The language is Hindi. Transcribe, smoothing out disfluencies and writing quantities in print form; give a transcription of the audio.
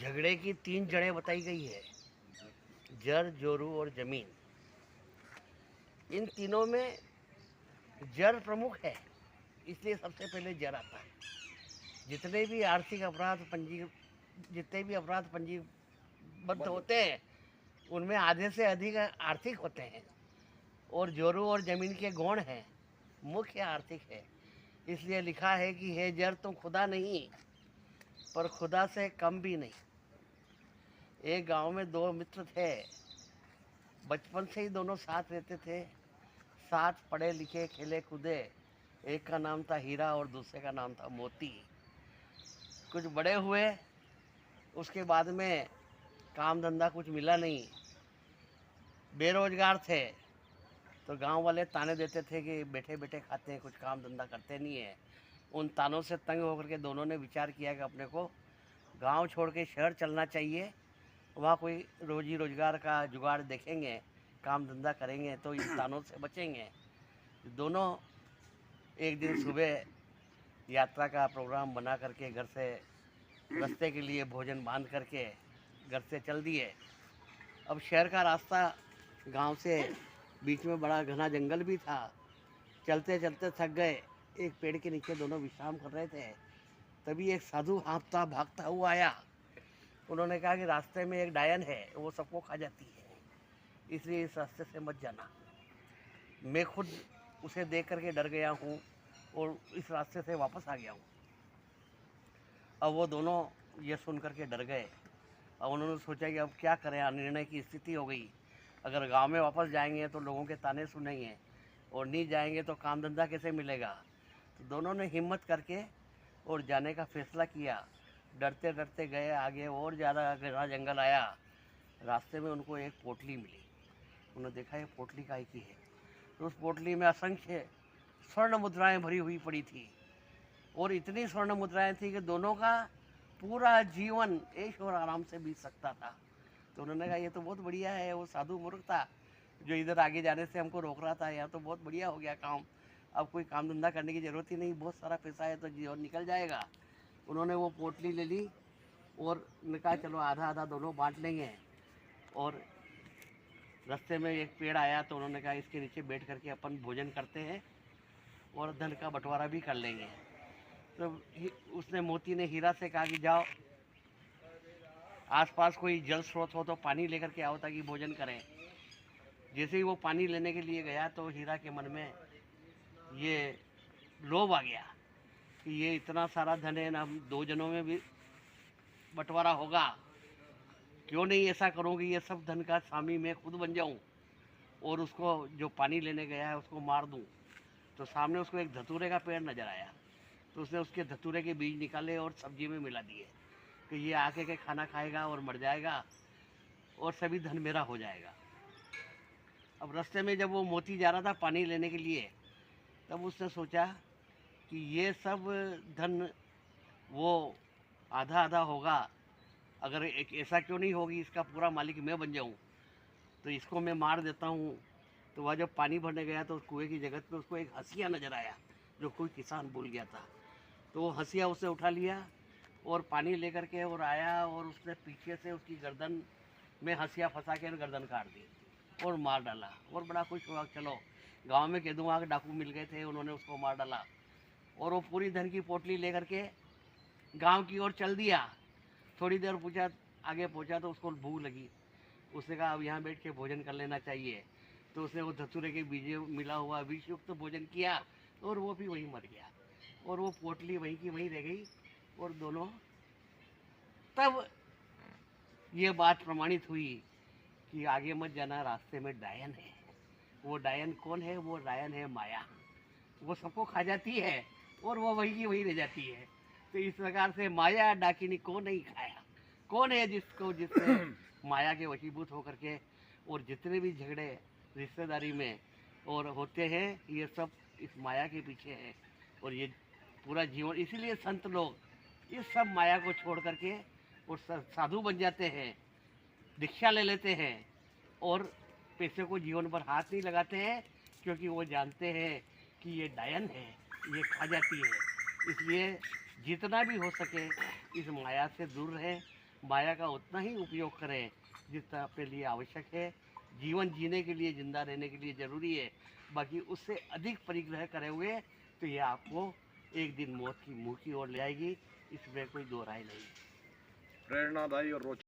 झगड़े की 3 जड़ें बताई गई है, जर, जोरू और जमीन। इन तीनों में जर प्रमुख है, इसलिए सबसे पहले जर आता है। जितने भी आर्थिक अपराध जितने भी अपराध पंजीबद्ध होते हैं, उनमें आधे से अधिक आर्थिक होते हैं। और जोरू और जमीन के गौण हैं, मुख्य आर्थिक है। इसलिए लिखा है कि हे जर, तुम खुदा नहीं, पर खुदा से कम भी नहीं। एक गांव में 2 मित्र थे। बचपन से ही दोनों साथ रहते थे, साथ पढ़े लिखे खेले कूदे। एक का नाम था हीरा और दूसरे का नाम था मोती। कुछ बड़े हुए, उसके बाद में काम धंधा कुछ मिला नहीं, बेरोजगार थे। तो गांव वाले ताने देते थे कि बैठे बैठे खाते हैं, कुछ काम धंधा करते नहीं है। उन तानों से तंग होकर के दोनों ने विचार किया कि अपने को गांव छोड़ के शहर चलना चाहिए। वहाँ कोई रोजी रोजगार का जुगाड़ देखेंगे, काम धंधा करेंगे तो इन तानों से बचेंगे। दोनों एक दिन सुबह यात्रा का प्रोग्राम बना करके घर से रास्ते के लिए भोजन बांध करके घर से चल दिए। अब शहर का रास्ता गांव से बीच में बड़ा घना जंगल भी था। चलते चलते थक गए, एक पेड़ के नीचे दोनों विश्राम कर रहे थे। तभी एक साधु हाँफता भागता हुआ आया। उन्होंने कहा कि रास्ते में एक डायन है, वो सबको खा जाती है, इसलिए इस रास्ते से मत जाना। मैं खुद उसे देख करके डर गया हूँ और इस रास्ते से वापस आ गया हूँ। अब वो दोनों ये सुन करके डर गए। अब उन्होंने सोचा कि अब क्या करें, निर्णय की स्थिति हो गई। अगर गांव में वापस जाएंगे तो लोगों के ताने सुनेंगे, और नहीं जाएंगे तो काम धंधा कैसे मिलेगा। तो दोनों ने हिम्मत करके और जाने का फैसला किया। डरते डरते गए आगे, और ज़्यादा घना जंगल आया। रास्ते में उनको एक पोटली मिली। उन्होंने देखा ये पोटली काहे की है। तो उस पोटली में असंख्य स्वर्ण मुद्राएं भरी हुई पड़ी थी, और इतनी स्वर्ण मुद्राएं थी कि दोनों का पूरा जीवन ऐश और आराम से बीत सकता था। तो उन्होंने कहा ये तो बहुत बढ़िया है। वो साधु मूर्ख था जो इधर आगे जाने से हमको रोक रहा था, यहाँ तो बहुत बढ़िया हो गया काम। अब कोई काम धंधा करने की ज़रूरत ही नहीं, बहुत सारा पैसा है तो जीवन निकल जाएगा। उन्होंने वो पोटली ले ली और ने कहा चलो आधा आधा दोनों बांट लेंगे। और रास्ते में एक पेड़ आया तो उन्होंने कहा इसके नीचे बैठ करके अपन भोजन करते हैं और धन का बंटवारा भी कर लेंगे। तो उसने मोती ने हीरा से कहा कि जाओ, आसपास कोई जल स्रोत हो तो पानी लेकर के आओ ताकि भोजन करें। जैसे ही वो पानी लेने के लिए गया तो हीरा के मन में ये लोभ आ गया कि ये इतना सारा धन है ना, हम 2 जनों में भी बंटवारा होगा। क्यों नहीं ऐसा करूँ कि ये सब धन का स्वामी मैं खुद बन जाऊँ और उसको जो पानी लेने गया है उसको मार दूँ। तो सामने उसको एक धतूरे का पेड़ नजर आया, तो उसने उसके धतूरे के बीज निकाले और सब्जी में मिला दिए कि ये आके के खाना खाएगा और मर जाएगा और सभी धन मेरा हो जाएगा। अब रास्ते में जब वो मोती जा रहा था पानी लेने के लिए, तब उसने सोचा कि ये सब धन वो आधा आधा होगा, अगर एक ऐसा क्यों नहीं होगी इसका पूरा मालिक मैं बन जाऊं, तो इसको मैं मार देता हूँ। तो वह जब पानी भरने गया तो उस कुएँ की जगह पे उसको एक हंसिया नजर आया जो कोई किसान भूल गया था। तो वो हंसिया उसे उठा लिया और पानी लेकर के और आया, और उसने पीछे से उसकी गर्दन में हंसिया फंसा के गर्दन काट दी और मार डाला। और बड़ा खुश हुआ, चलो गांव में कह दूँगा कि डाकू मिल गए थे, उन्होंने उसको मार डाला। और वो पूरी धन की पोटली लेकर के गांव की ओर चल दिया। थोड़ी देर पूछा, आगे पहुंचा तो उसको भूख लगी। उसने कहा अब यहाँ बैठ के भोजन कर लेना चाहिए। तो उसने वो धतूरे के बीजे मिला हुआ विषयुक्त भोजन किया और वो भी वहीं मर गया, और वो पोटली वहीं की वहीं रह गई। और दोनों, तब ये बात प्रमाणित हुई कि आगे मत जाना, रास्ते में डायन है। वो डायन कौन है? वो डायन है माया। वो सबको खा जाती है और वो वहीं की वहीं रह जाती है। तो इस प्रकार से माया डाकिनी को नहीं खाया। कौन है जिससे माया के वशीभूत होकर के और जितने भी झगड़े रिश्तेदारी में और होते हैं, ये सब इस माया के पीछे है। और ये पूरा जीवन, इसीलिए संत लोग इस सब माया को छोड़ करके और साधु बन जाते हैं, दीक्षा ले लेते हैं और पैसे को जीवन पर हाथ नहीं लगाते हैं, क्योंकि वो जानते हैं कि ये डायन है, ये खा जाती है। इसलिए जितना भी हो सके इस माया से दूर रहें, माया का उतना ही उपयोग करें जितना अपने लिए आवश्यक है। जीवन जीने के लिए, जिंदा रहने के लिए ज़रूरी है। बाकी उससे अधिक परिग्रह करे हुए तो ये आपको एक दिन मौत की मुंह की ओर ले आएगी, इसमें कोई दो राय नहीं। प्रेरणादायी और रोचक